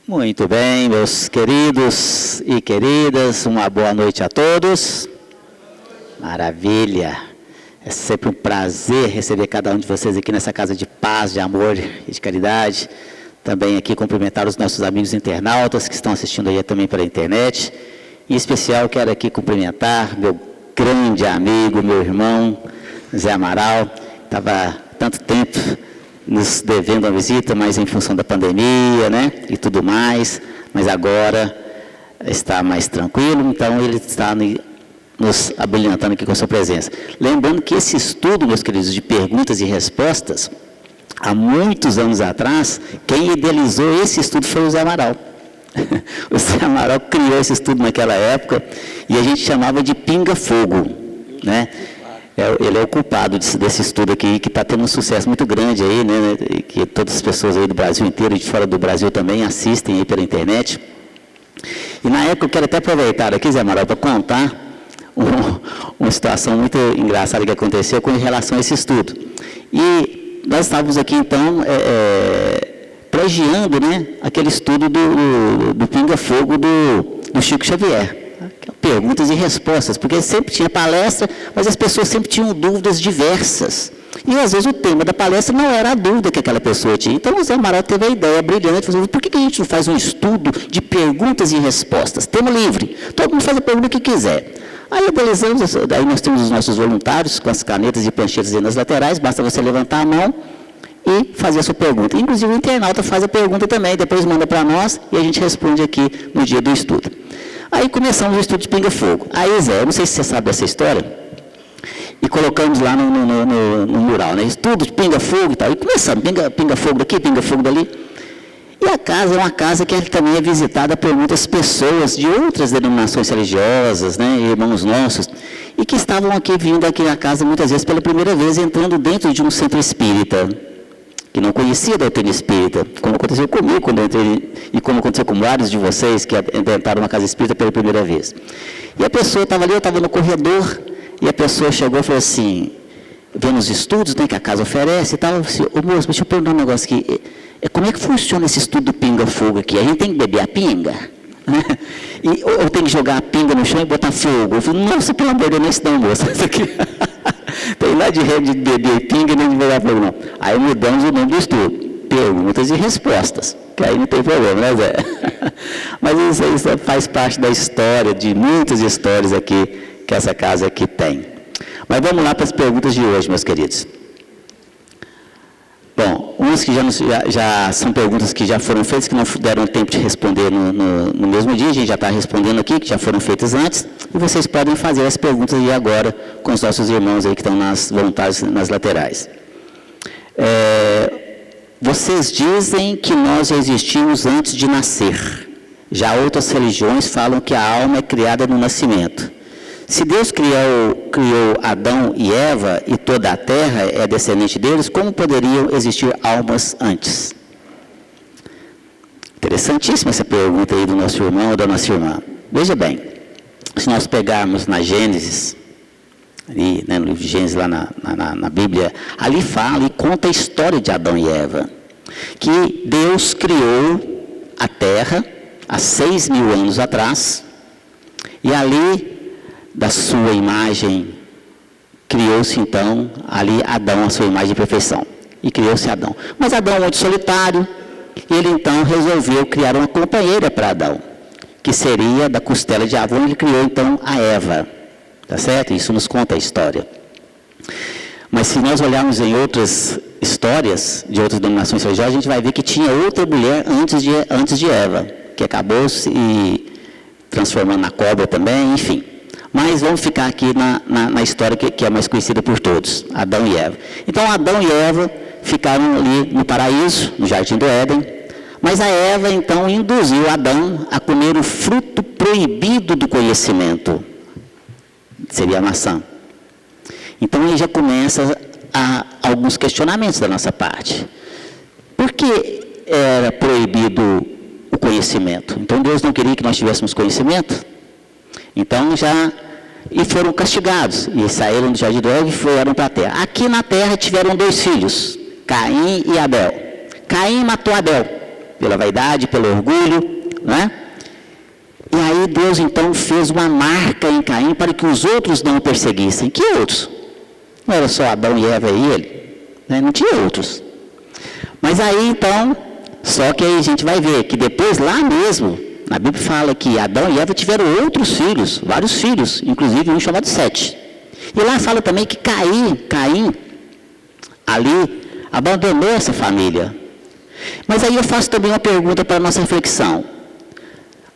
Muito bem, meus queridos e queridas, uma boa noite a todos. Maravilha! É sempre um prazer receber cada um de vocês aqui nessa casa de paz, de amor e de caridade. Também aqui cumprimentar os nossos amigos internautas que estão assistindo aí também pela internet. Em especial, quero aqui cumprimentar meu grande amigo, meu irmão, Zé Amaral. Estava tanto tempo nos devendo uma visita, mas em função da pandemia, né, e tudo mais, mas agora está mais tranquilo, então ele está nos abrilhantando aqui com a sua presença. Lembrando que esse estudo, meus queridos, de perguntas e respostas, há muitos anos atrás, quem idealizou esse estudo foi o Zé Amaral. O Zé Amaral criou esse estudo naquela época, e a gente chamava de pinga-fogo, né? Ele é o culpado desse estudo aqui, que está tendo um sucesso muito grande aí, né, que todas as pessoas aí do Brasil inteiro e de fora do Brasil também assistem aí pela internet. E na época eu quero até aproveitar aqui, Zé Amaral, para contar uma situação muito engraçada que aconteceu com relação a esse estudo. E nós estávamos aqui, então, plagiando, né, aquele estudo do Pinga-Fogo do Chico Xavier. Perguntas e respostas, porque sempre tinha palestra, mas as pessoas sempre tinham dúvidas diversas. E às vezes o tema da palestra não era a dúvida que aquela pessoa tinha. Então o Zé Amaral teve a ideia brilhante, falou, por que a gente não faz um estudo de perguntas e respostas? Tema livre, todo mundo faz a pergunta que quiser. Aí idealizamos, aí nós temos os nossos voluntários com as canetas e pranchetas aí nas laterais, basta você levantar a mão e fazer a sua pergunta. Inclusive o internauta faz a pergunta também, depois manda para nós e a gente responde aqui no dia do estudo. Aí começamos o estudo de Pinga-Fogo. Aí, Zé, eu não sei se você sabe dessa história, e colocamos lá no mural, né? Estudo de Pinga-Fogo e tal. E começamos, Pinga-Fogo daqui, Pinga-Fogo dali. E a casa é uma casa que também é visitada por muitas pessoas de outras denominações religiosas, né? Irmãos nossos, e que estavam aqui, vindo aqui na casa muitas vezes pela primeira vez, entrando dentro de um centro espírita, que não conhecia a doutrina espírita, como aconteceu comigo quando eu entrei, e como aconteceu com vários de vocês que entraram na casa espírita pela primeira vez. E a pessoa estava ali, eu estava no corredor, e a pessoa chegou e falou assim, vendo os estudos, né, que a casa oferece e tal, assim, ô moço, deixa eu perguntar um negócio aqui, como é que funciona esse estudo do pinga-fogo aqui? A gente tem que beber a pinga? Ou tem que jogar a pinga no chão e botar fogo? Eu falei, nossa, pelo amor de Deus, não, moça, isso aqui... Tem lá de regra de beber pinga nem de pegar fogo, não. Aí mudamos o nome do estudo. Perguntas e respostas. Que aí não tem problema, né, Zé? Mas isso faz parte da história, de muitas histórias aqui, que essa casa aqui tem. Mas vamos lá para as perguntas de hoje, meus queridos. Bom, umas que já são perguntas que já foram feitas, que não deram tempo de responder no mesmo dia, a gente já está respondendo aqui, que já foram feitas antes, e vocês podem fazer as perguntas aí agora com os nossos irmãos aí que estão voluntários nas laterais. Vocês dizem que nós já existimos antes de nascer. Já outras religiões falam que a alma é criada no nascimento. Se Deus criou Adão e Eva e toda a terra é descendente deles, como poderiam existir almas antes? Interessantíssima essa pergunta aí do nosso irmão ou da nossa irmã. Veja bem, se nós pegarmos na Gênesis, ali, né, no livro de Gênesis lá na Bíblia, ali fala e conta a história de Adão e Eva, que Deus criou a terra há 6.000 anos atrás, e ali da sua imagem, criou-se então, ali Adão, a sua imagem de perfeição, e criou-se Adão. Mas Adão é muito solitário, ele então resolveu criar uma companheira para Adão, que seria da costela de Adão, ele criou então a Eva, tá certo? Isso nos conta a história. Mas se nós olharmos em outras histórias, de outras denominações religiosas, a gente vai ver que tinha outra mulher antes de Eva, que acabou se transformando na cobra também, enfim. Mas vamos ficar aqui na história que é mais conhecida por todos, Adão e Eva. Então, Adão e Eva ficaram ali no paraíso, no jardim do Éden, mas a Eva, então, induziu Adão a comer o fruto proibido do conhecimento, seria a maçã. Então, aí já começa alguns questionamentos da nossa parte. Por que era proibido o conhecimento? Então, Deus não queria que nós tivéssemos conhecimento? Então e foram castigados, e saíram do jardim do Éden e foram para a terra. Aqui na terra tiveram 2 filhos, Caim e Abel. Caim matou Abel, pela vaidade, pelo orgulho, não é? E aí Deus então fez uma marca em Caim para que os outros não o perseguissem. Que outros? Não era só Adão e Eva e ele, né? Não tinha outros. Mas aí então, só que aí a gente vai ver que depois lá mesmo, na Bíblia fala que Adão e Eva tiveram outros filhos, vários filhos, inclusive um chamado Sete. E lá fala também que Caim ali abandonou essa família. Mas aí eu faço também uma pergunta para a nossa reflexão.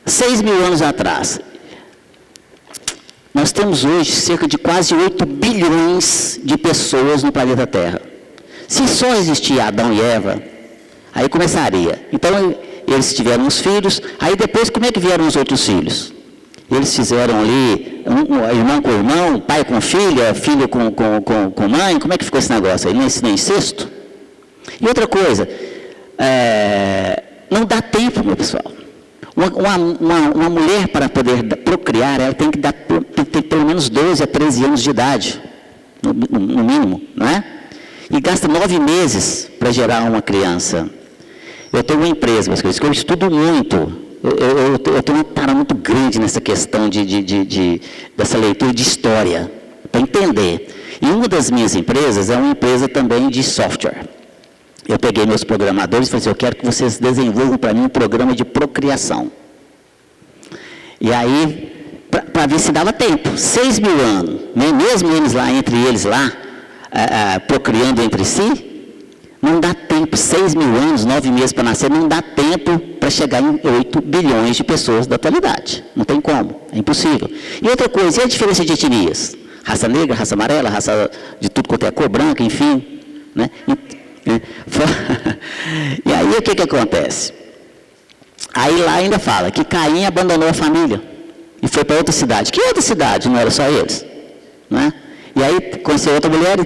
6.000 anos atrás, nós temos hoje cerca de quase 8 bilhões de pessoas no planeta Terra. Se só existia Adão e Eva, aí começaria. Então, eles tiveram os filhos, aí depois como é que vieram os outros filhos? Eles fizeram ali, irmão com irmão, pai com filha, filho com mãe, como é que ficou esse negócio aí? Não é incesto? E outra coisa, não dá tempo, meu pessoal. Uma mulher, para poder procriar, ela tem que ter pelo menos 12 a 13 anos de idade, no mínimo, não é? E gasta 9 meses para gerar uma criança. Eu tenho uma empresa, meus queridos, que eu estudo muito. Eu tenho uma tara muito grande nessa questão dessa leitura de história, para entender. E uma das minhas empresas é uma empresa também de software. Eu peguei meus programadores e falei assim, eu quero que vocês desenvolvam para mim um programa de procriação. E aí, para ver se dava tempo, 6.000 anos, né? Mesmo entre eles lá, procriando entre si, não dá tempo, 6.000 anos, 9 meses para nascer, não dá tempo para chegar em 8 bilhões de pessoas da atualidade. Não tem como, é impossível. E outra coisa, e a diferença de etnias? Raça negra, raça amarela, raça de tudo quanto é cor, branca, enfim, né? E aí o que acontece? Aí lá ainda fala que Caim abandonou a família e foi para outra cidade. Que outra cidade? Não era só eles, né? E aí conheceu outra mulher e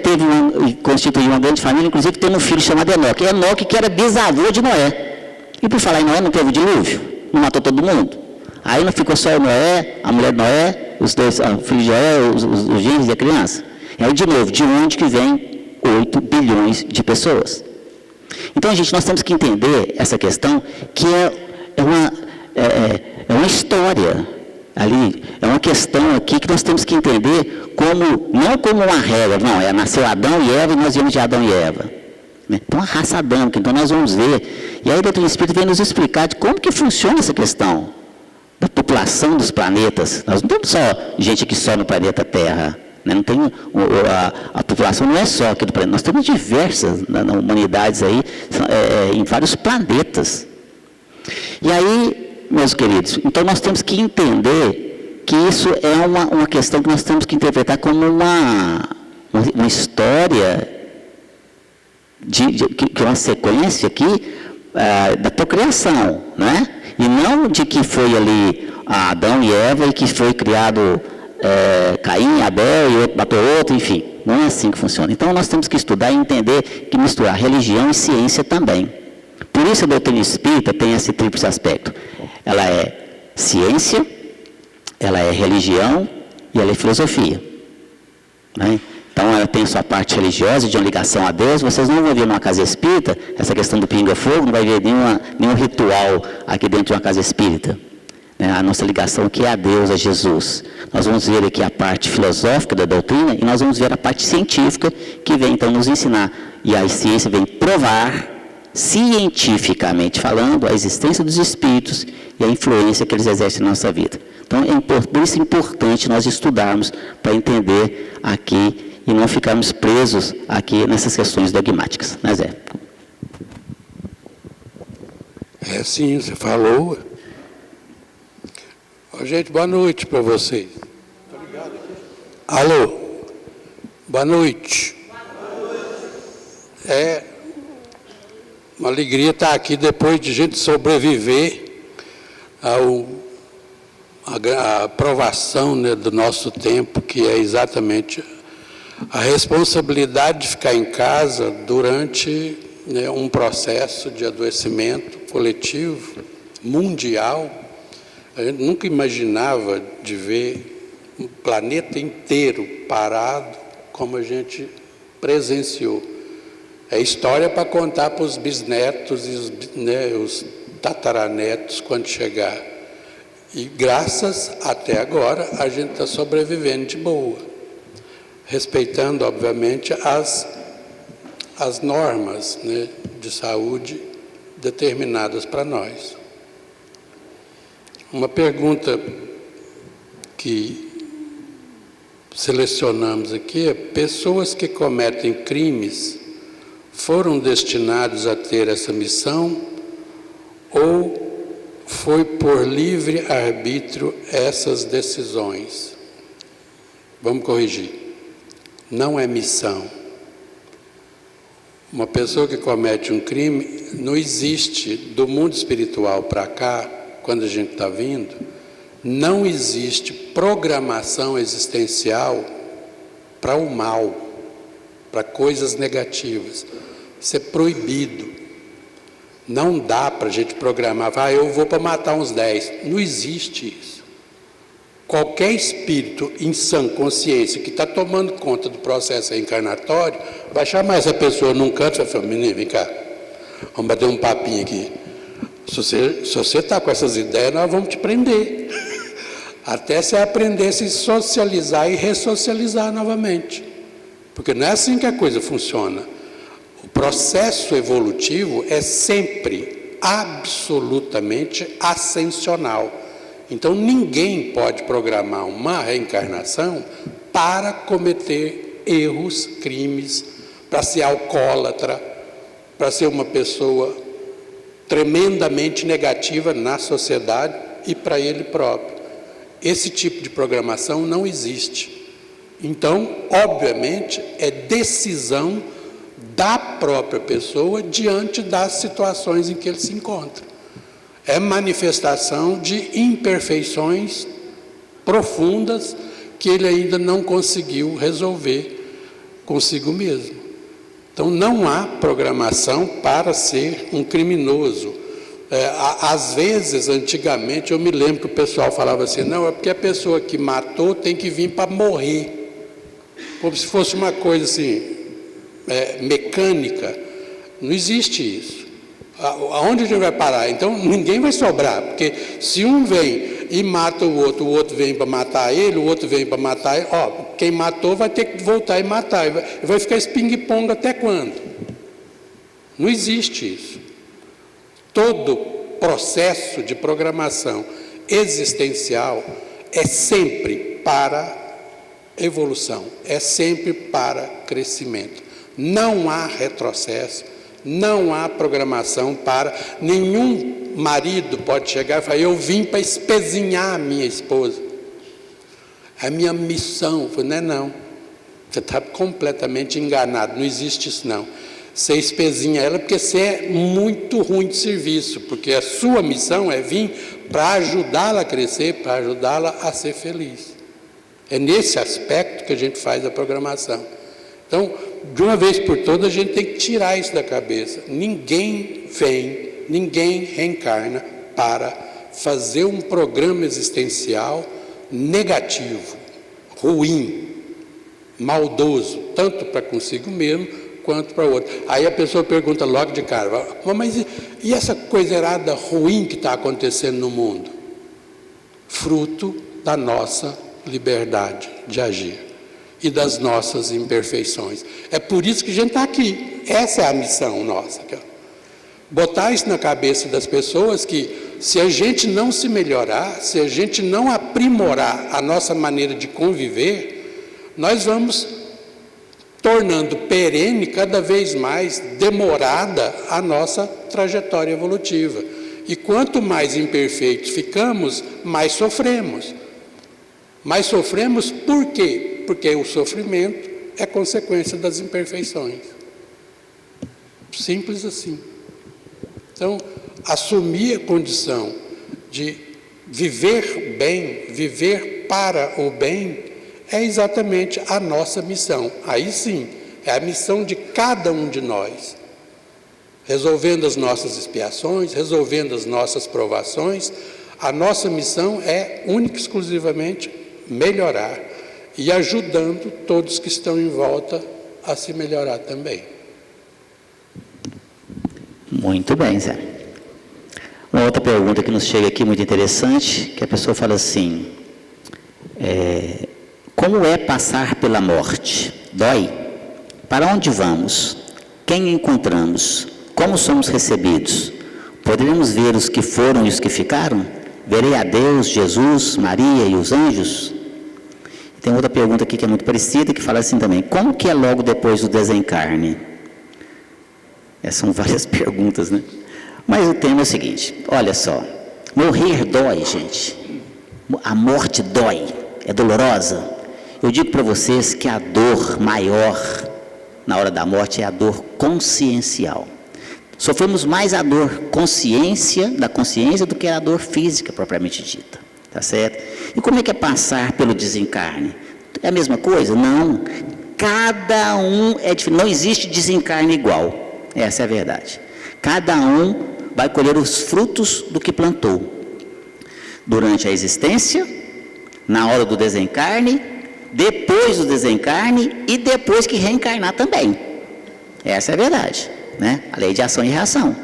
constituiu uma grande família, inclusive tendo um filho chamado Enoque. Enoque que era bisavô de Noé. E por falar em Noé, não teve dilúvio? Não matou todo mundo? Aí não ficou só Noé, a mulher de Noé, os dois filhos de Noé, os genros e a criança. E aí de novo, de onde que vem 8 bilhões de pessoas? Então, gente, nós temos que entender essa questão que é uma história ali, é uma questão aqui que nós temos que entender não como uma regra, não, nasceu Adão e Eva e nós viemos de Adão e Eva. Então, a raça adâmica, então nós vamos ver. E aí o Doutor Espírito vem nos explicar de como que funciona essa questão da população dos planetas. Nós não temos só gente aqui só no planeta Terra. Né? Não tem, a população não é só aqui do planeta, nós temos diversas humanidades aí, em vários planetas. E aí, meus queridos, então nós temos que entender que isso é uma questão que nós temos que interpretar como uma história, que é uma sequência aqui da procriação, né? E não de que foi ali Adão e Eva e que foi criado Caim, Abel e outro matou outro, enfim. Não é assim que funciona. Então nós temos que estudar e entender que misturar religião e ciência também. Por isso a doutrina espírita tem esse tríplice aspecto. Ela é ciência, ela é religião e ela é filosofia. Né? Então ela tem sua parte religiosa, de uma ligação a Deus. Vocês não vão ver numa casa espírita, essa questão do pinga-fogo, não vai ver nenhum ritual aqui dentro de uma casa espírita. A nossa ligação aqui é a Deus, a Jesus. Nós vamos ver aqui a parte filosófica da doutrina e nós vamos ver a parte científica que vem então nos ensinar. E a ciência vem provar, cientificamente falando, a existência dos espíritos e a influência que eles exercem na nossa vida. Então, por isso é importante nós estudarmos para entender aqui e não ficarmos presos aqui nessas questões dogmáticas. Né, Zé? Sim, você falou. Gente, boa noite para vocês. Obrigado. Alô, boa noite. É uma alegria estar aqui depois de a gente sobreviver à aprovação, né, do nosso tempo, que é exatamente a responsabilidade de ficar em casa durante, né, um processo de adoecimento coletivo, mundial. A gente nunca imaginava de ver um planeta inteiro parado como a gente presenciou. É história para contar para os bisnetos e os tataranetos quando chegar. E graças até agora a gente está sobrevivendo de boa, respeitando obviamente as normas, né, de saúde determinadas para nós. Uma pergunta que selecionamos aqui é: pessoas que cometem crimes foram destinados a ter essa missão ou foi por livre arbítrio essas decisões? Vamos corrigir. Não é missão. Uma pessoa que comete um crime, não existe do mundo espiritual para cá, quando a gente está vindo, não existe programação existencial para o mal, para coisas negativas. Isso é proibido. Não dá para a gente programar, eu vou para matar uns 10. Não existe isso. Qualquer espírito em sã consciência que está tomando conta do processo reencarnatório, vai chamar essa pessoa num canto e vai falar: menino, vem cá, vamos bater um papinho aqui. Se você está com essas ideias, nós vamos te prender. Até você aprender a se socializar e ressocializar novamente. Porque não é assim que a coisa funciona. O processo evolutivo é sempre absolutamente ascensional. Então ninguém pode programar uma reencarnação para cometer erros, crimes, para ser alcoólatra, para ser uma pessoa tremendamente negativa na sociedade e para ele próprio. Esse tipo de programação não existe. Então, obviamente, é decisão da própria pessoa diante das situações em que ele se encontra. É manifestação de imperfeições profundas que ele ainda não conseguiu resolver consigo mesmo. Então, não há programação para ser um criminoso. Às vezes, antigamente, eu me lembro que o pessoal falava assim: não, é porque a pessoa que matou tem que vir para morrer. Como se fosse uma coisa assim, mecânica. Não existe isso. Aonde a gente vai parar? Então, ninguém vai sobrar, porque se um vem e mata o outro vem para matar ele, o outro vem para matar ele, quem matou vai ter que voltar e matar, e vai ficar esse ping-pong até quando? Não existe isso. Todo processo de programação existencial é sempre para evolução, é sempre para crescimento. Não há retrocesso, não há programação para... Nenhum marido pode chegar e falar: eu vim para espezinhar a minha esposa. É a minha missão. Eu falei: não. Você está completamente enganado, não existe isso não. Você espezinha ela porque você é muito ruim de serviço, porque a sua missão é vir para ajudá-la a crescer, para ajudá-la a ser feliz. É nesse aspecto que a gente faz a programação. Então, de uma vez por todas, a gente tem que tirar isso da cabeça. Ninguém reencarna para fazer um programa existencial negativo, ruim, maldoso, tanto para consigo mesmo quanto para o outro. Aí a pessoa pergunta logo de cara: mas e essa coisa errada ruim que está acontecendo no mundo? Fruto da nossa liberdade de agir e das nossas imperfeições. É por isso que a gente está aqui. Essa é a missão nossa. Botar isso na cabeça das pessoas que, se a gente não se melhorar, se a gente não aprimorar a nossa maneira de conviver, nós vamos tornando perene, cada vez mais demorada, a nossa trajetória evolutiva. E quanto mais imperfeitos ficamos, mais sofremos. Mais sofremos por quê? Porque o sofrimento é consequência das imperfeições. Simples assim. Então, assumir a condição de viver bem, viver para o bem, é exatamente a nossa missão. Aí sim, é a missão de cada um de nós. Resolvendo as nossas expiações, resolvendo as nossas provações, a nossa missão é única e exclusivamente melhorar e ajudando todos que estão em volta a se melhorar também. Muito bem, Zé. Uma outra pergunta que nos chega aqui, muito interessante, que a pessoa fala assim, como é passar pela morte? Dói? Para onde vamos? Quem encontramos? Como somos recebidos? Poderemos ver os que foram e os que ficaram? Verei a Deus, Jesus, Maria e os anjos? Tem outra pergunta aqui que é muito parecida, que fala assim também, como que é logo depois do desencarne? Essas são várias perguntas, né? Mas o tema é o seguinte, olha só, morrer dói, gente. A morte dói, é dolorosa. Eu digo para vocês que a dor maior na hora da morte é a dor consciencial. Sofremos mais a dor da consciência do que a dor física propriamente dita, tá certo? E como é que é passar pelo desencarne? É a mesma coisa? Não. Cada um é diferente, não existe desencarne igual, essa é a verdade. Cada um vai colher os frutos do que plantou. Durante a existência, na hora do desencarne, depois do desencarne e depois que reencarnar também. Essa é a verdade, né? A lei de ação e reação.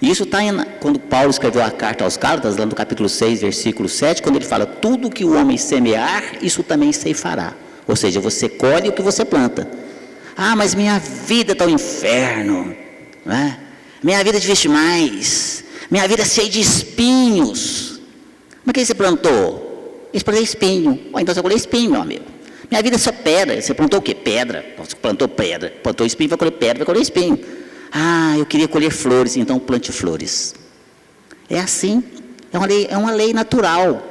Isso está quando Paulo escreveu a carta aos Gálatas, lá no capítulo 6, versículo 7, quando ele fala, tudo que o homem semear, isso também ceifará. Ou seja, você colhe o que você planta. Ah, mas minha vida está um inferno, né? Minha vida é difícil demais, minha vida é cheia de espinhos. Mas o que você plantou? Eu plantei espinho. Então você colheu espinho, meu amigo. Minha vida é só pedra. Você plantou o quê? Pedra. Você plantou pedra. Plantou espinho, vai colher pedra, vai colher espinho. Ah, eu queria colher flores, então plante flores. É assim. É uma lei natural.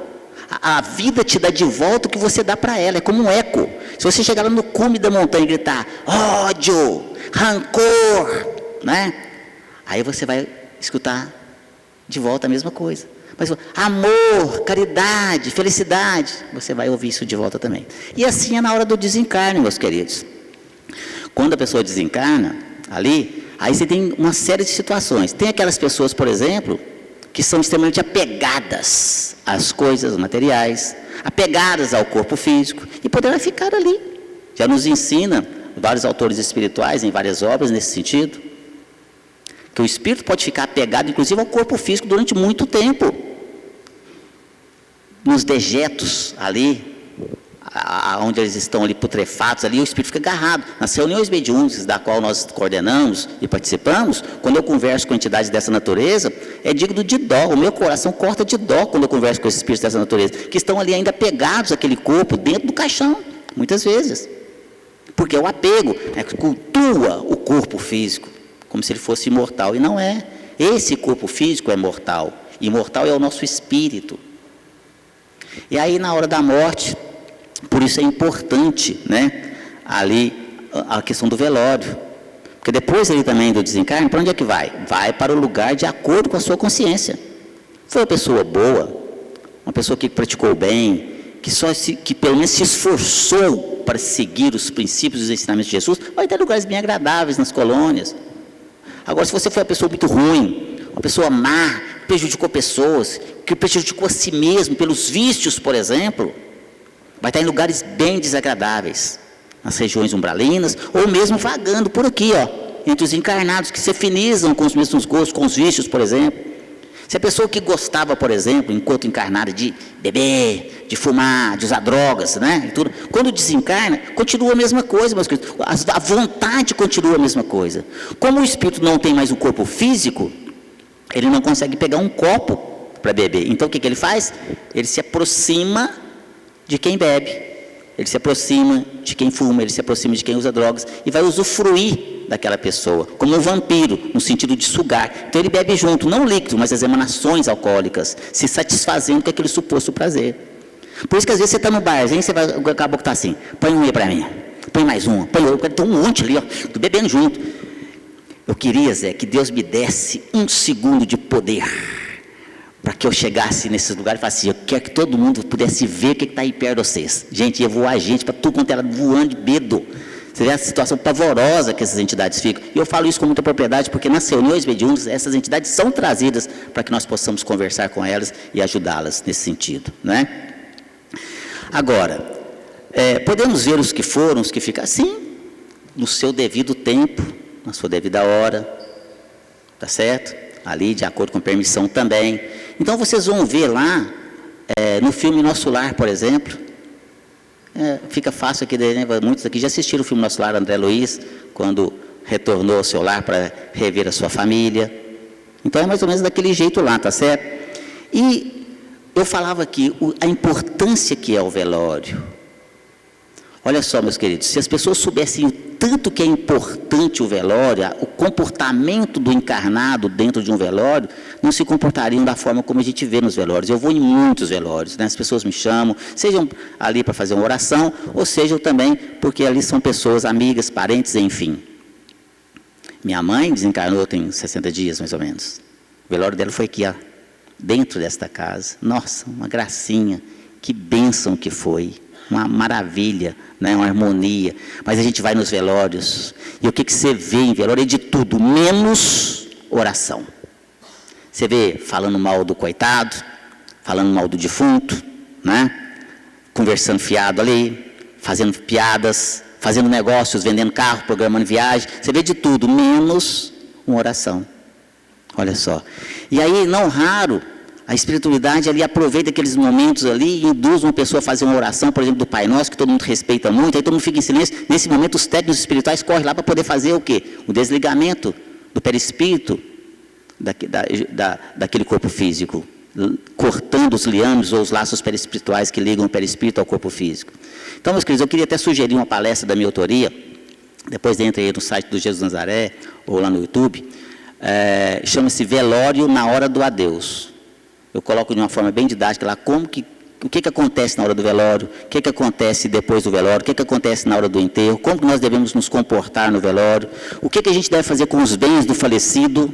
A vida te dá de volta o que você dá para ela. É como um eco. Se você chegar lá no cume da montanha e gritar ódio, rancor, né? Aí você vai escutar de volta a mesma coisa. Mas amor, caridade, felicidade, você vai ouvir isso de volta também. E assim é na hora do desencarne, meus queridos. Quando a pessoa desencarna, ali, aí você tem uma série de situações. Tem aquelas pessoas, por exemplo, que são extremamente apegadas às coisas materiais, apegadas ao corpo físico, e poderá ficar ali. Já nos ensina vários autores espirituais, em várias obras nesse sentido, que o espírito pode ficar apegado, inclusive, ao corpo físico durante muito tempo. Nos dejetos ali, onde eles estão ali putrefatos, ali o espírito fica agarrado. Nas reuniões mediúnicas da qual nós coordenamos e participamos, quando eu converso com entidades dessa natureza, é digno de dó, o meu coração corta de dó quando eu converso com esses espíritos dessa natureza, que estão ali ainda apegados àquele corpo, dentro do caixão, muitas vezes. Porque o apego cultua o corpo físico, como se ele fosse imortal, e não é. Esse corpo físico é mortal, imortal é o nosso espírito. E aí na hora da morte, por isso é importante, né, ali a questão do velório, porque depois ali também do desencarne, para onde é que vai? Vai para o lugar de acordo com a sua consciência. Foi uma pessoa boa, uma pessoa que praticou bem, que pelo menos se esforçou para seguir os princípios e os ensinamentos de Jesus, vai ter lugares bem agradáveis nas colônias. Agora, se você foi uma pessoa muito ruim, uma pessoa má, prejudicou pessoas, que prejudicou a si mesmo pelos vícios, por exemplo, vai estar em lugares bem desagradáveis, nas regiões umbralinas, ou mesmo vagando por aqui, entre os encarnados, que se afinizam com os mesmos gostos, com os vícios, por exemplo. Se a pessoa que gostava, por exemplo, enquanto encarnada, de beber, de fumar, de usar drogas, né, e tudo, quando desencarna, continua a mesma coisa, meus queridos. A vontade continua a mesma coisa. Como o espírito não tem mais um corpo físico, ele não consegue pegar um copo para beber. Então o que ele faz? Ele se aproxima de quem bebe, ele se aproxima de quem fuma, ele se aproxima de quem usa drogas e vai usufruir daquela pessoa, como um vampiro, no sentido de sugar. Então ele bebe junto, não o líquido, mas as emanações alcoólicas, se satisfazendo com aquele suposto prazer. Por isso que às vezes você está no barzinho, você vai, acaba que está assim, põe um aí para mim, põe mais um, põe outro, tem um monte ali, tô bebendo junto. Eu queria, Zé, que Deus me desse 1 segundo de poder, para que eu chegasse nesses lugares e falasse assim, eu quero que todo mundo pudesse ver o que está aí perto de vocês. Gente, ia voar gente para tudo quanto era voando de medo. Você vê a situação pavorosa que essas entidades ficam. E eu falo isso com muita propriedade, porque nas reuniões mediúnicas, essas entidades são trazidas para que nós possamos conversar com elas e ajudá-las nesse sentido, né? Agora, podemos ver os que foram, os que ficaram, sim, no seu devido tempo, na sua devida hora, tá certo? ali de acordo com permissão também. Então vocês vão ver lá, no filme Nosso Lar, por exemplo, fica fácil aqui, né? Muitos aqui já assistiram o filme Nosso Lar, André Luiz, quando retornou ao seu lar para rever a sua família. Então é mais ou menos daquele jeito lá, tá certo? E eu falava aqui a importância que é o velório. Olha só, meus queridos, se as pessoas soubessem o tanto que é importante o velório, o comportamento do encarnado dentro de um velório, não se comportariam da forma como a gente vê nos velórios. Eu vou em muitos velórios, né? As pessoas me chamam, sejam ali para fazer uma oração, ou sejam também porque ali são pessoas amigas, parentes, enfim. Minha mãe desencarnou tem 60 dias, mais ou menos. O velório dela foi aqui, ó, dentro desta casa. Nossa, uma gracinha, que bênção que foi. Uma maravilha, né? Uma harmonia. Mas a gente vai nos velórios, e o que você vê em velório é de tudo, menos oração. Você vê falando mal do coitado, falando mal do defunto, né? Conversando fiado ali, fazendo piadas, fazendo negócios, vendendo carro, programando viagem. Você vê de tudo, menos uma oração. Olha só. E aí, não raro, a espiritualidade ali aproveita aqueles momentos ali e induz uma pessoa a fazer uma oração, por exemplo, do Pai Nosso, que todo mundo respeita muito, aí todo mundo fica em silêncio. Nesse momento, os técnicos espirituais correm lá para poder fazer o quê? O desligamento do perispírito daquele corpo físico, cortando os liames ou os laços perispirituais que ligam o perispírito ao corpo físico. Então, meus queridos, eu queria até sugerir uma palestra da minha autoria, depois entre aí no site do Jesus Nazaré, ou lá no YouTube, chama-se Velório na Hora do Adeus. Eu coloco de uma forma bem didática lá o que acontece na hora do velório, o que acontece depois do velório, o que acontece na hora do enterro, como nós devemos nos comportar no velório, o que a gente deve fazer com os bens do falecido,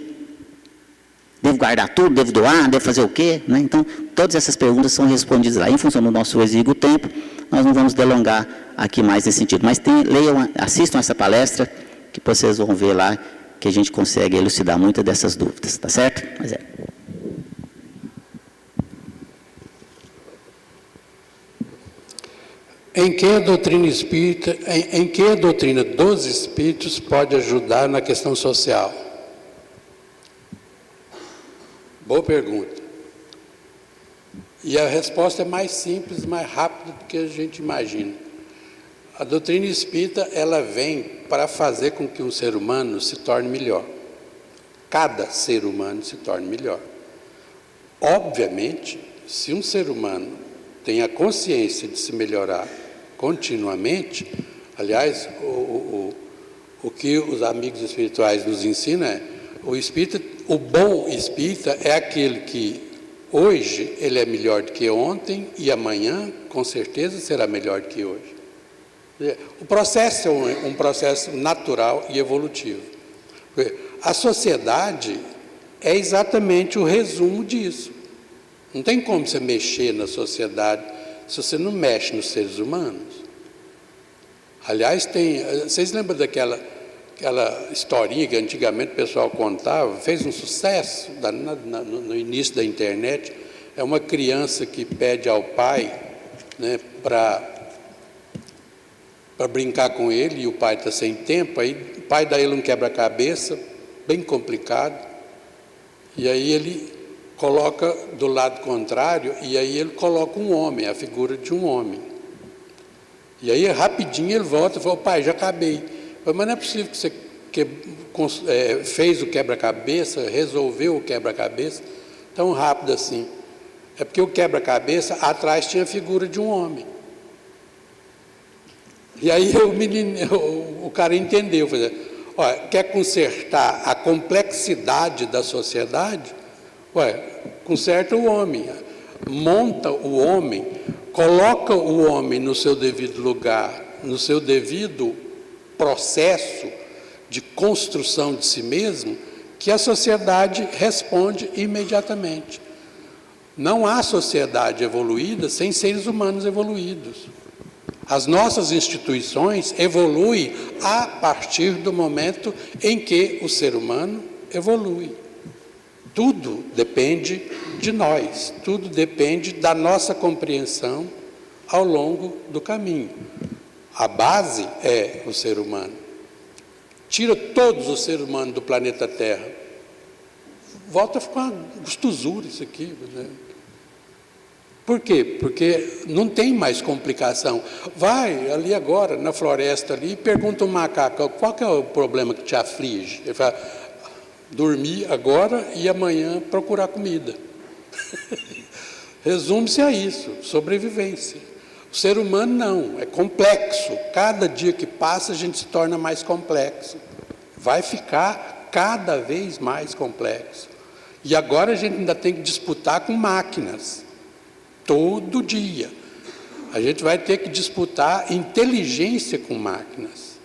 devo guardar tudo, devo doar, devo fazer o quê? Né? Então, todas essas perguntas são respondidas lá. Em função do nosso exíguo tempo, nós não vamos delongar aqui mais nesse sentido. Mas leiam, assistam essa palestra, que vocês vão ver lá, que a gente consegue elucidar muitas dessas dúvidas, tá certo? Mas Em que a doutrina espírita, em que a doutrina dos espíritos pode ajudar na questão social? Boa pergunta. E a resposta é mais simples, mais rápida do que a gente imagina. A doutrina espírita, ela vem para fazer com que um ser humano se torne melhor. Cada ser humano se torne melhor. Obviamente, se um ser humano tem a consciência de se melhorar continuamente, aliás, o que os amigos espirituais nos ensinam é, o bom espírita é aquele que hoje ele é melhor do que ontem e amanhã com certeza será melhor do que hoje. O processo é um processo natural e evolutivo. A sociedade é exatamente o resumo disso. Não tem como você mexer na sociedade se você não mexe nos seres humanos. Aliás, vocês lembram daquela historinha que antigamente o pessoal contava, fez um sucesso no início da internet? É uma criança que pede ao pai, né, para brincar com ele, e o pai está sem tempo, aí o pai dá ele um quebra-cabeça, bem complicado, e aí ele coloca do lado contrário, e aí ele coloca um homem, a figura de um homem. E aí rapidinho ele volta e fala, pai, já acabei. Mas não é possível que você fez o quebra-cabeça, resolveu o quebra-cabeça tão rápido assim. É porque o quebra-cabeça atrás tinha a figura de um homem. E aí o cara entendeu, olha, quer consertar a complexidade da sociedade? Conserta o homem, monta o homem, coloca o homem no seu devido lugar, no seu devido processo de construção de si mesmo, que a sociedade responde imediatamente. Não há sociedade evoluída sem seres humanos evoluídos. As nossas instituições evoluem a partir do momento em que o ser humano evolui. Tudo depende de nós, tudo depende da nossa compreensão ao longo do caminho. A base é o ser humano. Tira todos os seres humanos do planeta Terra, volta a ficar uma gostosura isso aqui. Né? Por quê? Porque não tem mais complicação. Vai ali agora, na floresta ali, e pergunta ao macaco, qual que é o problema que te aflige? Ele fala, dormir agora e amanhã procurar comida. Resume-se a isso, sobrevivência. O ser humano não, é complexo. Cada dia que passa a gente se torna mais complexo. Vai ficar cada vez mais complexo. E agora a gente ainda tem que disputar com máquinas. Todo dia. A gente vai ter que disputar inteligência com máquinas.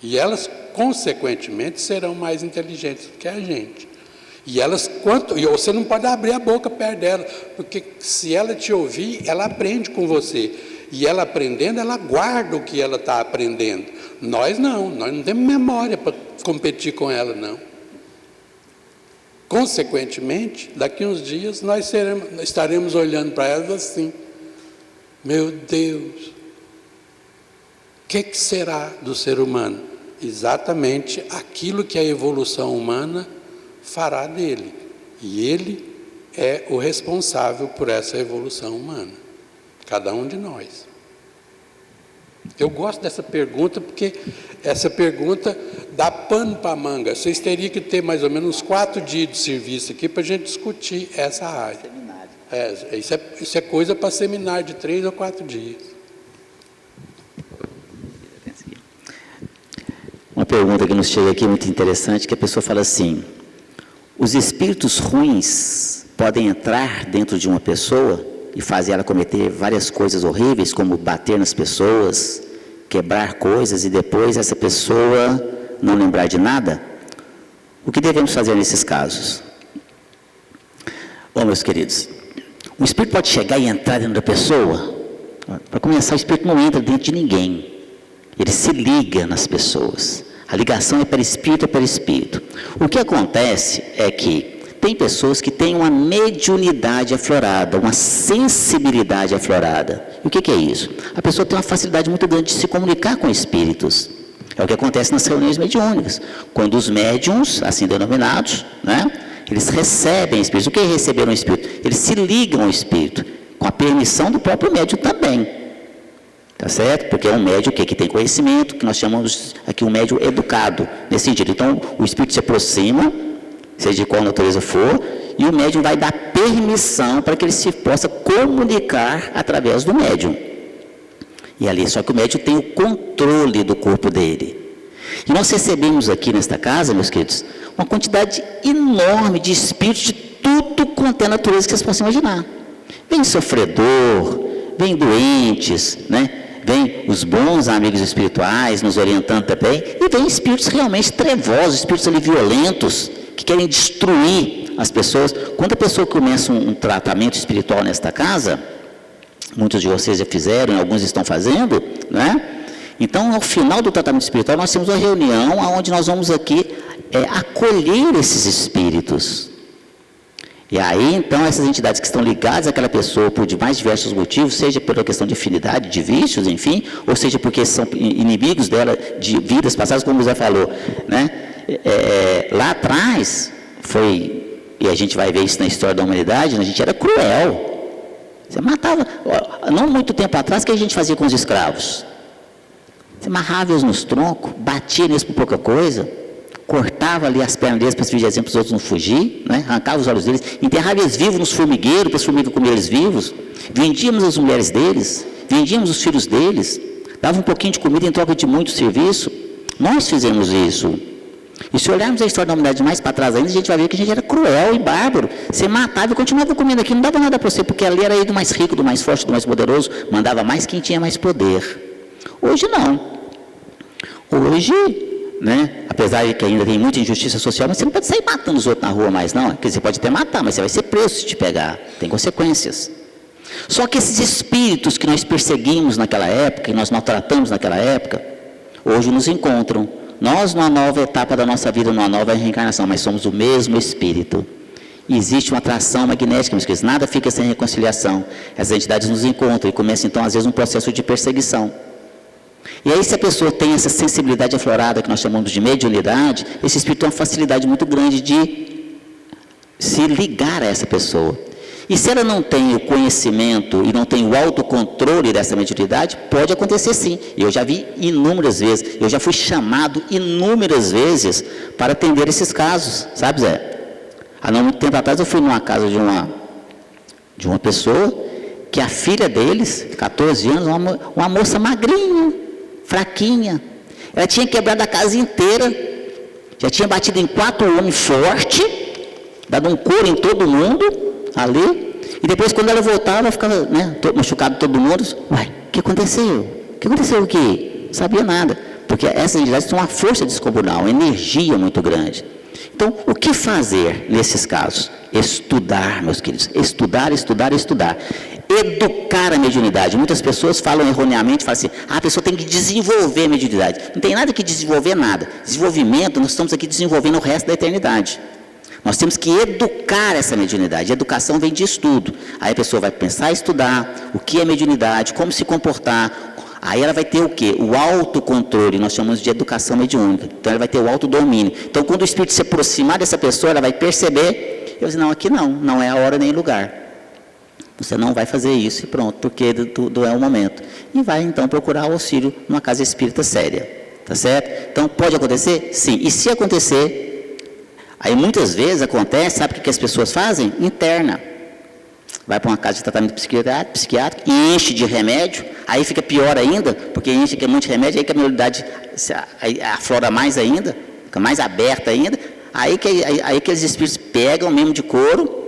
E elas, consequentemente, serão mais inteligentes do que a gente. E elas, e você não pode abrir a boca perto dela, porque se ela te ouvir, ela aprende com você. E ela aprendendo, ela guarda o que ela está aprendendo. Nós não temos memória para competir com ela, não. Consequentemente, daqui uns dias, nós estaremos olhando para elas assim, meu Deus, o que será do ser humano? Exatamente aquilo que a evolução humana fará dele. E ele é o responsável por essa evolução humana. Cada um de nós. Eu gosto dessa pergunta porque essa pergunta dá pano para a manga. Vocês teriam que ter mais ou menos uns 4 dias de serviço aqui para a gente discutir essa área. Isso é coisa para seminário de 3 ou 4 dias. Uma pergunta que nos chega aqui muito interessante, que a pessoa fala assim, os espíritos ruins podem entrar dentro de uma pessoa e fazer ela cometer várias coisas horríveis, como bater nas pessoas, quebrar coisas e depois essa pessoa não lembrar de nada? O que devemos fazer nesses casos? Bom, meus queridos, o espírito pode chegar e entrar dentro da pessoa. Para começar, o espírito não entra dentro de ninguém. Ele se liga nas pessoas. A ligação é perispírito a perispírito. O que acontece é que tem pessoas que têm uma mediunidade aflorada, uma sensibilidade aflorada. E o que é isso? A pessoa tem uma facilidade muito grande de se comunicar com espíritos. É o que acontece nas reuniões mediúnicas. Quando os médiuns, assim denominados, né, eles recebem espíritos. O que é receber um espírito? Eles se ligam ao espírito, com a permissão do próprio médium também. Tá certo? Porque é um médium que tem conhecimento, que nós chamamos aqui um médium educado, nesse sentido. Então, o espírito se aproxima, seja de qual natureza for, e o médium vai dar permissão para que ele se possa comunicar através do médium. E ali, só que o médium tem o controle do corpo dele. E nós recebemos aqui nesta casa, meus queridos, uma quantidade enorme de espíritos de tudo quanto é natureza que vocês possam imaginar. Vem sofredor, vem doentes, né? Vem os bons amigos espirituais nos orientando também, e vem espíritos realmente trevosos, espíritos ali violentos, que querem destruir as pessoas. Quando a pessoa começa um tratamento espiritual nesta casa, muitos de vocês já fizeram, alguns estão fazendo, né? Então, ao final do tratamento espiritual, nós temos uma reunião onde nós vamos aqui acolher esses espíritos. E aí, então, essas entidades que estão ligadas àquela pessoa por mais diversos motivos, seja pela questão de afinidade, de vícios, enfim, ou seja porque são inimigos dela de vidas passadas, como o Zé falou, né? Lá atrás, e a gente vai ver isso na história da humanidade, a gente era cruel. Você matava, não muito tempo atrás, o que a gente fazia com os escravos? Você amarrava eles nos troncos, batia neles por pouca coisa, cortava ali as pernas deles para servir de exemplo para os outros não fugir, né? Arrancava os olhos deles, enterrava eles vivos nos formigueiros, para as formigas comerem eles vivos, vendíamos as mulheres deles, vendíamos os filhos deles, dava um pouquinho de comida em troca de muito serviço. Nós fizemos isso. E se olharmos a história da humanidade mais para trás ainda, a gente vai ver que a gente era cruel e bárbaro. Você matava e continuava comendo aqui, não dava nada para você, porque ali era aí do mais rico, do mais forte, do mais poderoso, mandava mais quem tinha mais poder. Hoje não. Hoje, né, apesar de que ainda tem muita injustiça social, mas você não pode sair matando os outros na rua mais, não. Quer dizer, você pode até matar, mas você vai ser preso se te pegar. Tem consequências. Só que esses espíritos que nós perseguimos naquela época, que nós maltratamos naquela época, hoje nos encontram. Nós, numa nova etapa da nossa vida, numa nova reencarnação, mas somos o mesmo espírito. E existe uma atração magnética, meus queridos, nada fica sem reconciliação. As entidades nos encontram e começa, então, às vezes, um processo de perseguição. E aí, se a pessoa tem essa sensibilidade aflorada, que nós chamamos de mediunidade, esse espírito tem uma facilidade muito grande de se ligar a essa pessoa. E se ela não tem o conhecimento e não tem o autocontrole dessa mediunidade, pode acontecer sim. Eu já vi inúmeras vezes, eu já fui chamado inúmeras vezes para atender esses casos, sabe, Zé? Há não muito tempo atrás eu fui numa casa de uma pessoa que a filha deles, 14 anos, uma moça magrinha, fraquinha, ela tinha quebrado a casa inteira, já tinha batido em 4 homens fortes, dado um couro em todo mundo ali, e depois quando ela voltava, ela ficava, né, machucado todo mundo. Uai, o que aconteceu? O que aconteceu aqui? Não sabia nada, porque essas entidades têm uma força descomunal, uma energia muito grande. Então, o que fazer nesses casos? Estudar, meus queridos, estudar, estudar, estudar. Educar a mediunidade. Muitas pessoas falam erroneamente, falam assim, a pessoa tem que desenvolver a mediunidade. Não tem nada que desenvolver nada. Desenvolvimento, nós estamos aqui desenvolvendo o resto da eternidade. Nós temos que educar essa mediunidade. A educação vem de estudo. Aí a pessoa vai pensar, estudar o que é mediunidade, como se comportar. Aí ela vai ter o quê? O autocontrole, nós chamamos de educação mediúnica. Então ela vai ter o autodomínio. Então quando o espírito se aproximar dessa pessoa, ela vai perceber, eu digo, não, aqui não é a hora nem lugar. Você não vai fazer isso e pronto, porque não é o momento. E vai então procurar auxílio numa casa espírita séria. Tá certo? Então pode acontecer? Sim. E se acontecer, aí muitas vezes acontece, sabe o que as pessoas fazem? Interna. Vai para uma casa de tratamento psiquiátrico e enche de remédio, aí fica pior ainda, porque enche que é muito remédio, aí que a mediunidade aflora mais ainda, fica mais aberta ainda, aí que os espíritos pegam mesmo de couro,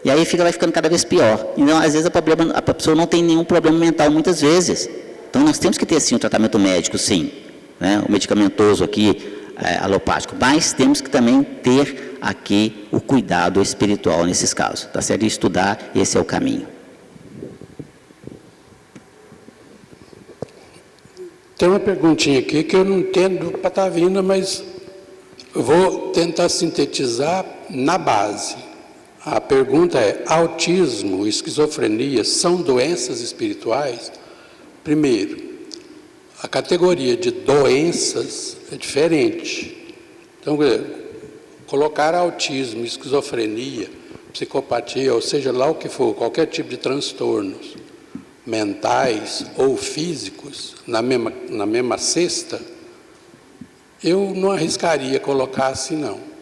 e aí vai ficando cada vez pior. Então, às vezes, a pessoa não tem nenhum problema mental, muitas vezes. Então, nós temos que ter, sim, um tratamento médico, sim, né? O medicamentoso aqui, alopático, mas temos que também ter aqui o cuidado espiritual nesses casos, tá certo? E estudar, esse é o caminho. Tem uma perguntinha aqui que eu não entendo para estar vindo, mas eu vou tentar sintetizar na base. A pergunta é, autismo e esquizofrenia são doenças espirituais? Primeiro, a categoria de doenças é diferente. Então, colocar autismo, esquizofrenia, psicopatia, ou seja lá o que for, qualquer tipo de transtornos mentais ou físicos na mesma cesta, eu não arriscaria colocar assim, não.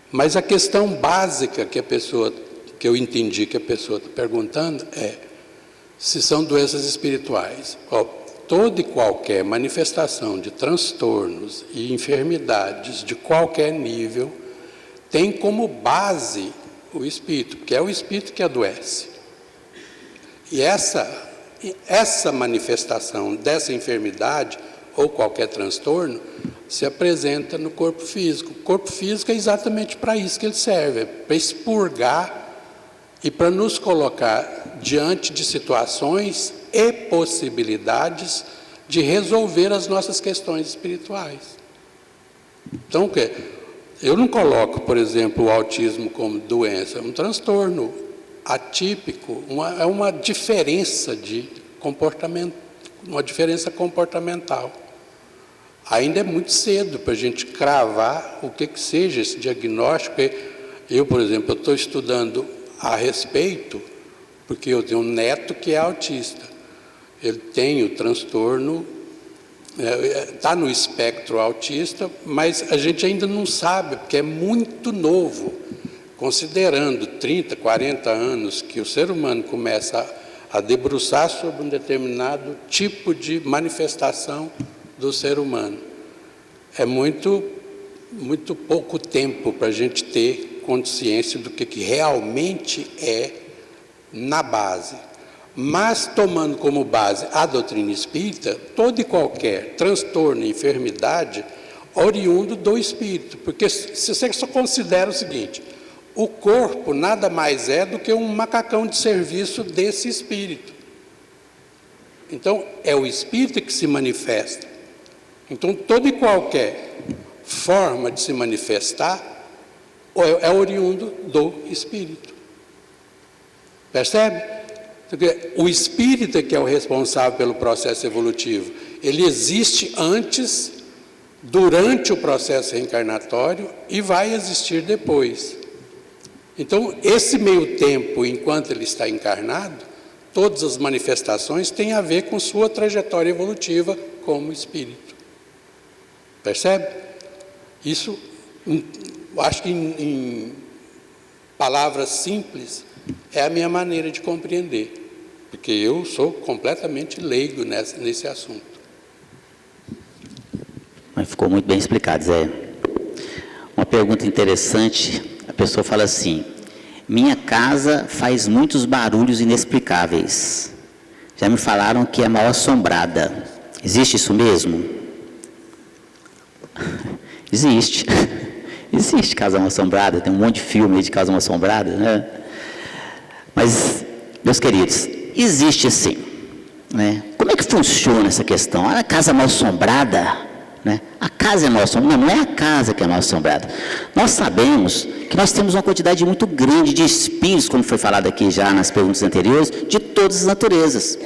Mas a questão básica que eu entendi que a pessoa está perguntando é se são doenças espirituais. Toda e qualquer manifestação de transtornos e enfermidades de qualquer nível tem como base o espírito, que é o espírito que adoece. E essa manifestação dessa enfermidade ou qualquer transtorno se apresenta no corpo físico. O corpo físico é exatamente para isso que ele serve, para expurgar e para nos colocar diante de situações e possibilidades de resolver as nossas questões espirituais. Então, eu não coloco, por exemplo, o autismo como doença, é um transtorno atípico, é uma diferença de comportamento, uma diferença comportamental. Ainda é muito cedo para a gente cravar o que seja esse diagnóstico. Eu, por exemplo, estou estudando a respeito, porque eu tenho um neto que é autista. Ele tem o transtorno, está no espectro autista, mas a gente ainda não sabe, porque é muito novo, considerando 30, 40 anos que o ser humano começa a debruçar sobre um determinado tipo de manifestação do ser humano. É muito pouco tempo para a gente ter consciência do que realmente é na base. Mas, tomando como base a doutrina espírita, todo e qualquer transtorno e enfermidade oriundo do espírito. Porque se você só considera o seguinte, o corpo nada mais é do que um macacão de serviço desse espírito. Então, é o espírito que se manifesta. Então, toda e qualquer forma de se manifestar é oriundo do espírito. Percebe? O espírito é que é o responsável pelo processo evolutivo. Ele existe antes, durante o processo reencarnatório e vai existir depois. Então, esse meio tempo, enquanto ele está encarnado, todas as manifestações têm a ver com sua trajetória evolutiva como espírito. Percebe? Isso, acho que em palavras simples, é a minha maneira de compreender, porque eu sou completamente leigo nesse assunto. Mas ficou muito bem explicado, Zé. Uma pergunta interessante, a pessoa fala assim: minha casa faz muitos barulhos inexplicáveis. Já me falaram que é mal assombrada. Existe isso mesmo? Existe. Existe casa mal assombrada, tem um monte de filme aí de casa mal assombrada, né? Mas, meus queridos, existe sim, né? Como é que funciona essa questão? A casa mal assombrada, né? A casa é mal assombrada? Não é a casa que é mal assombrada. Nós sabemos que nós temos uma quantidade muito grande de espíritos, como foi falado aqui já nas perguntas anteriores, de todas as naturezas.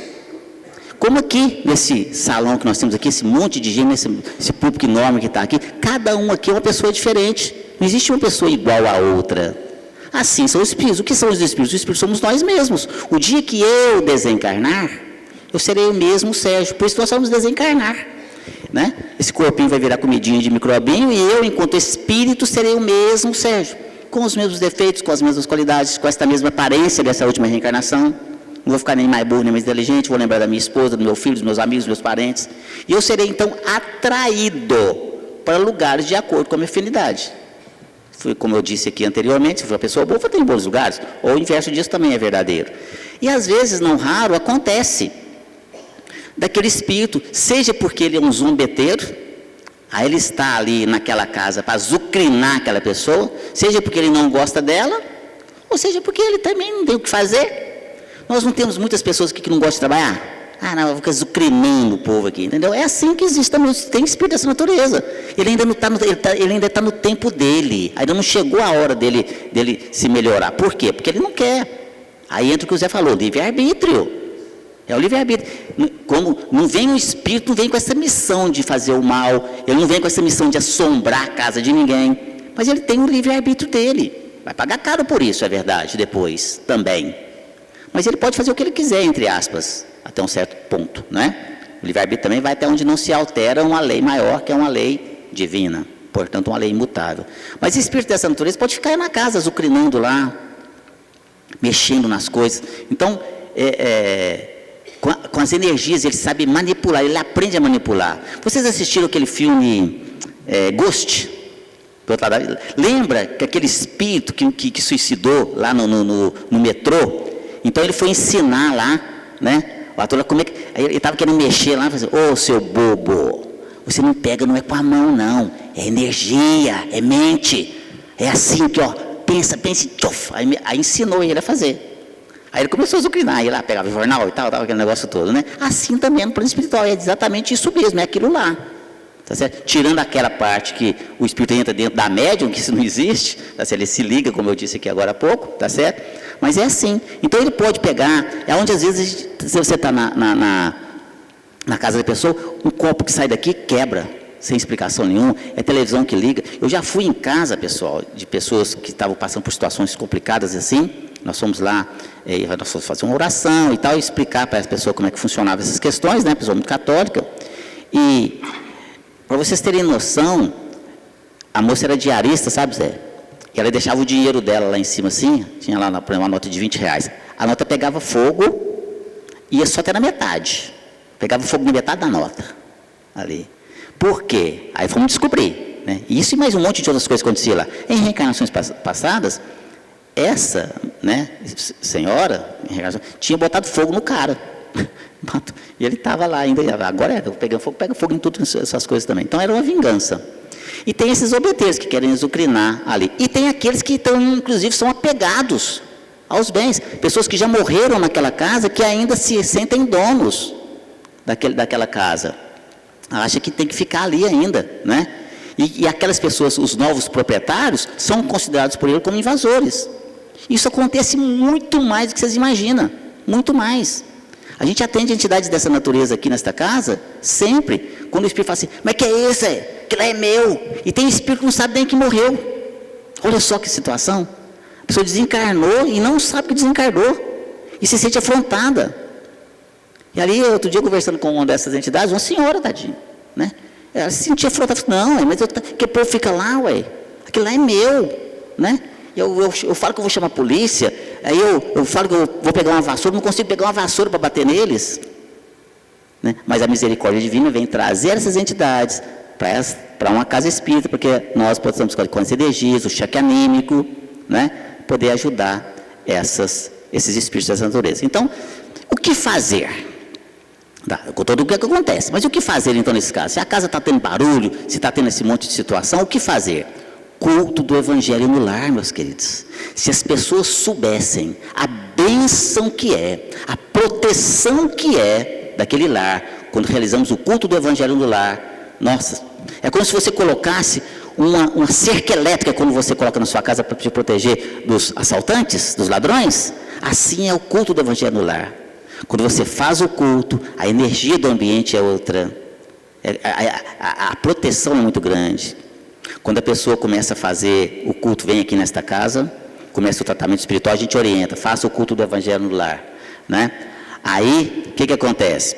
Como aqui, nesse salão que nós temos aqui, esse monte de gente, esse público enorme que está aqui, cada um aqui é uma pessoa diferente. Não existe uma pessoa igual à outra. Assim são os espíritos. O que são os espíritos? Os espíritos somos nós mesmos. O dia que eu desencarnar, eu serei o mesmo Sérgio. Por isso nós vamos desencarnar, né? Esse corpinho vai virar comidinha de microbinho e eu, enquanto espírito, serei o mesmo Sérgio. Com os mesmos defeitos, com as mesmas qualidades, com esta mesma aparência dessa última reencarnação. Não vou ficar nem mais burro, nem mais inteligente, vou lembrar da minha esposa, do meu filho, dos meus amigos, dos meus parentes. E eu serei, então, atraído para lugares de acordo com a minha afinidade. Como eu disse aqui anteriormente, se for uma pessoa boa, vai ter em bons lugares. Ou o inverso disso também é verdadeiro. E, às vezes, não raro, acontece daquele espírito, seja porque ele é um zombeteiro, aí ele está ali naquela casa para azucrinar aquela pessoa, seja porque ele não gosta dela, ou seja porque ele também não tem o que fazer. Nós não temos muitas pessoas aqui que não gostam de trabalhar? Ah, não, eu vou ficar azucrinando o povo aqui, entendeu? É assim que existe, tem espírito dessa natureza. Ele ainda não ele ainda está no tempo dele, ainda não chegou a hora dele se melhorar. Por quê? Porque ele não quer. Aí entra o que o Zé falou, livre-arbítrio. É o livre-arbítrio. Como não vem o espírito, não vem com essa missão de fazer o mal, ele não vem com essa missão de assombrar a casa de ninguém, mas ele tem o livre-arbítrio dele. Vai pagar caro por isso, é verdade, depois, também. Mas ele pode fazer o que ele quiser, entre aspas, até um certo ponto, né? O livre-arbítrio também vai até onde não se altera uma lei maior, que é uma lei divina, portanto, uma lei imutável. Mas o espírito dessa natureza pode ficar na casa, azucrinando lá, mexendo nas coisas. Então, com as energias, ele sabe manipular, ele aprende a manipular. Vocês assistiram aquele filme Ghost? Lembra que aquele espírito que suicidou lá no metrô? Então ele foi ensinar lá, né? O ator, como é que. Aí ele estava querendo mexer lá, falando: ô seu bobo, você não pega, não é com a mão, não. É energia, é mente. É assim que, ó, pensa, tchof. Aí ensinou ele a fazer. Aí ele começou a zucrinar, aí lá pegava o jornal e tal, aquele negócio todo, né? Assim também no plano espiritual, é exatamente isso mesmo, é aquilo lá. Tá certo? Tirando aquela parte que o espírito entra dentro da médium, que isso não existe, tá certo? Ele se liga, como eu disse aqui agora há pouco, tá certo? Mas é assim. Então ele pode pegar, é onde às vezes, se você está na casa da pessoa, um copo que sai daqui quebra, sem explicação nenhuma, é televisão que liga. Eu já fui em casa, pessoal, de pessoas que estavam passando por situações complicadas assim, nós fomos lá, nós fomos fazer uma oração e tal, e explicar para as pessoas como é que funcionavam essas questões, né? Pessoa muito católica. E, para vocês terem noção, a moça era diarista, sabe, Zé? E ela deixava o dinheiro dela lá em cima assim, tinha lá uma nota de R$20. A nota pegava fogo, ia só até na metade. Pegava fogo na metade da nota, ali. Por quê? Aí fomos descobrir, né? Isso e mais um monte de outras coisas acontecia lá. Em reencarnações passadas, essa, né, senhora, tinha botado fogo no cara. E ele estava lá ainda, agora pega fogo em todas essas coisas também. Então era uma vingança. E tem esses obeteiros que querem exucrinar ali. E tem aqueles que estão, inclusive, são apegados aos bens. Pessoas que já morreram naquela casa, que ainda se sentem donos daquela casa. Acha que tem que ficar ali ainda, né? E aquelas pessoas, os novos proprietários, são considerados por ele como invasores. Isso acontece muito mais do que vocês imaginam. Muito mais. A gente atende entidades dessa natureza aqui nesta casa, sempre, quando o espírito fala assim: mas que é isso? Aquilo é meu. E tem espírito que não sabe nem que morreu. Olha só que situação. A pessoa desencarnou e não sabe que desencarnou. E se sente afrontada. E ali, outro dia, conversando com uma dessas entidades, uma senhora, tadinha, né? Ela se sentia afrontada. Não, mas que o povo fica lá, ué. Aquilo lá é meu, né? Eu falo que eu vou chamar a polícia, aí eu falo que eu vou pegar uma vassoura, não consigo pegar uma vassoura para bater neles. Né? Mas a misericórdia divina vem trazer essas entidades para uma casa espírita, porque nós podemos, com as energias, o cheque anímico, né? Poder ajudar esses espíritos dessa natureza. Então, o que fazer? Com todo o que acontece, mas o que fazer então nesse caso? Se a casa está tendo barulho, se está tendo esse monte de situação, o que fazer? Culto do Evangelho no lar, meus queridos. Se as pessoas soubessem a bênção que é, a proteção que é daquele lar, quando realizamos o culto do Evangelho no lar, nossa, é como se você colocasse uma cerca elétrica, quando você coloca na sua casa para te proteger dos assaltantes, dos ladrões. Assim é o culto do Evangelho no lar. Quando você faz o culto, a energia do ambiente é outra, a proteção é muito grande. Quando a pessoa começa a fazer o culto, vem aqui nesta casa, começa o tratamento espiritual, a gente orienta, faça o culto do Evangelho no lar, né? Aí, o que acontece?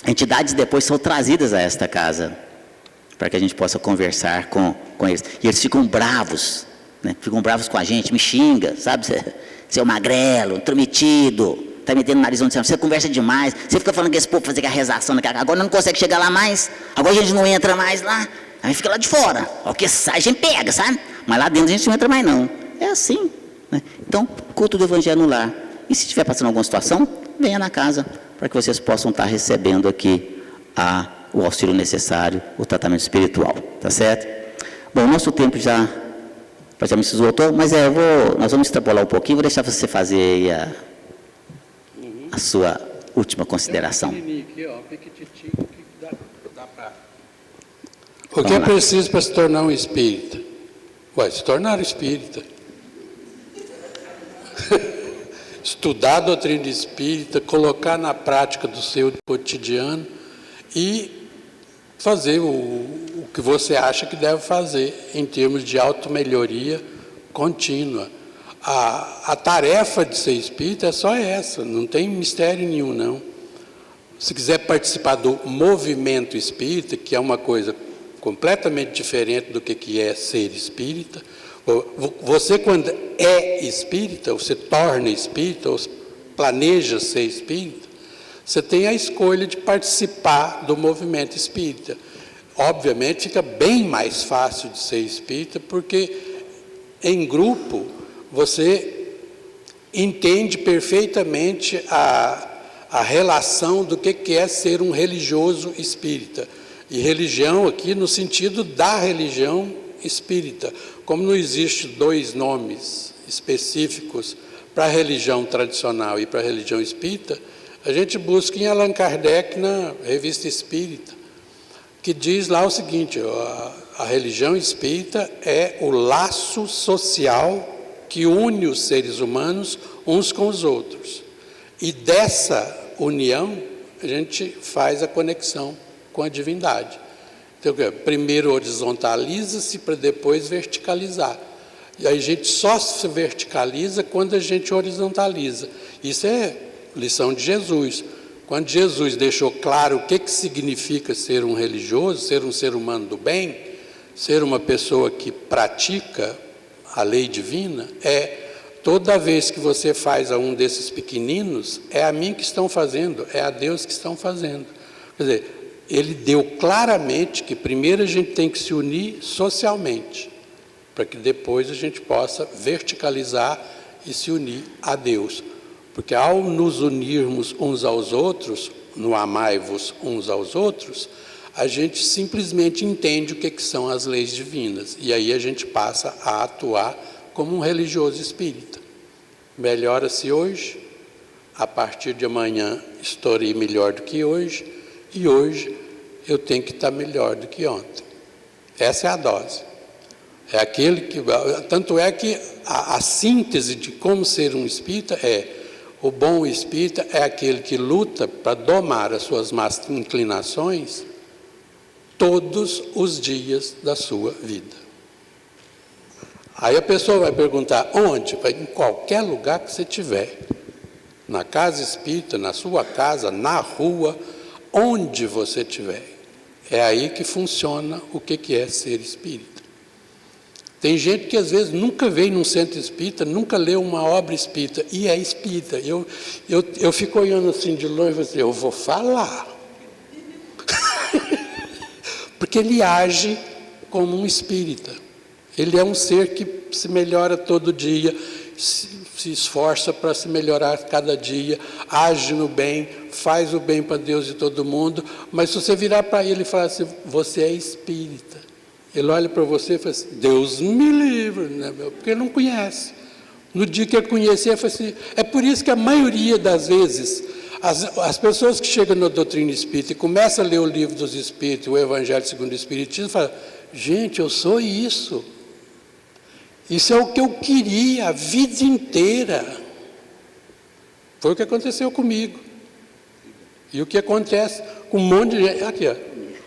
Entidades depois são trazidas a esta casa, para que a gente possa conversar com eles. E eles ficam bravos, né? Ficam bravos com a gente, me xinga, sabe? Você é um magrelo, intrometido, está metendo o nariz onde você conversa demais, você fica falando que esse povo fazer a rezação, agora não consegue chegar lá mais, agora a gente não entra mais lá, a gente fica lá de fora, o que sai a gente pega, sabe? Mas lá dentro a gente não entra mais não. É assim, né? Então, culto do Evangelho no lar. E se estiver passando alguma situação, venha na casa, para que vocês possam estar recebendo aqui o auxílio necessário, o tratamento espiritual, tá certo? Bom, o nosso tempo já me esgotou, mas nós vamos extrapolar um pouquinho, vou deixar você fazer aí a sua última consideração. O que é preciso para se tornar um espírita? Se tornar espírita. Estudar a doutrina espírita, colocar na prática do seu cotidiano e fazer o que você acha que deve fazer em termos de automelhoria contínua. A tarefa de ser espírita é só essa, não tem mistério nenhum, não. Se quiser participar do movimento espírita, que é uma coisa completamente diferente do que é ser espírita, você, quando é espírita, ou se torna espírita, ou planeja ser espírita, você tem a escolha de participar do movimento espírita. Obviamente, fica bem mais fácil de ser espírita, porque em grupo você entende perfeitamente a relação do que é ser um religioso espírita. E religião aqui no sentido da religião espírita. Como não existe dois nomes específicos para a religião tradicional e para a religião espírita, a gente busca em Allan Kardec na Revista Espírita, que diz lá o seguinte: a religião espírita é o laço social que une os seres humanos uns com os outros. E dessa união a gente faz a conexão com a divindade. Então, primeiro horizontaliza-se para depois verticalizar. E aí a gente só se verticaliza quando a gente horizontaliza. Isso é lição de Jesus. Quando Jesus deixou claro o que significa ser um religioso, ser um ser humano do bem, ser uma pessoa que pratica a lei divina, toda vez que você faz a um desses pequeninos, é a mim que estão fazendo, é a Deus que estão fazendo. Quer dizer, ele deu claramente que primeiro a gente tem que se unir socialmente, para que depois a gente possa verticalizar e se unir a Deus. Porque ao nos unirmos uns aos outros, no amai-vos uns aos outros, a gente simplesmente entende o que são as leis divinas. E aí a gente passa a atuar como um religioso espírita. Melhora-se hoje, a partir de amanhã estarei melhor do que hoje, e hoje eu tenho que estar melhor do que ontem. Essa é a dose. É aquele que... Tanto é que a síntese de como ser um espírita o bom espírita é aquele que luta para domar as suas más inclinações todos os dias da sua vida. Aí a pessoa vai perguntar, onde? Em qualquer lugar que você tiver. Na casa espírita, na sua casa, na rua, onde você estiver. É aí que funciona o que é ser espírita. Tem gente que às vezes nunca veio num centro espírita, nunca leu uma obra espírita, e é espírita. Eu fico olhando assim de longe e falo assim, eu vou falar. Porque ele age como um espírita. Ele é um ser que se melhora todo dia, se esforça para se melhorar cada dia, age no bem, faz o bem para Deus e todo mundo, mas se você virar para ele e falar assim, você é espírita, ele olha para você e fala assim, Deus me livre, né, porque ele não conhece. No dia que ele conhecer, ele fala assim, é por isso que a maioria das vezes, as pessoas que chegam na doutrina espírita e começam a ler o livro dos espíritos, o Evangelho segundo o Espiritismo, falam, gente, eu sou isso. Isso é o que eu queria a vida inteira. Foi o que aconteceu comigo. E o que acontece com um monte de gente. Aqui, ó,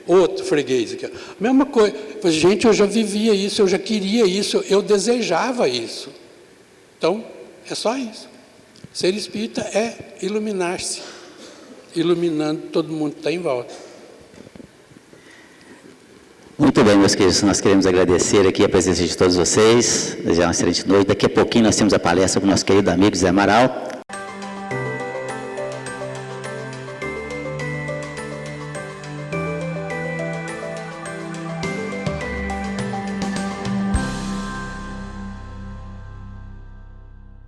outro freguês. Aqui, ó. Mesma coisa. Gente, eu já vivia isso, eu já queria isso, eu desejava isso. Então, é só isso. Ser espírita é iluminar-se. Iluminando todo mundo que está em volta. Muito bem, meus queridos, nós queremos agradecer aqui a presença de todos vocês, desejar uma excelente noite. Daqui a pouquinho nós temos a palestra com o nosso querido amigo Zé Amaral.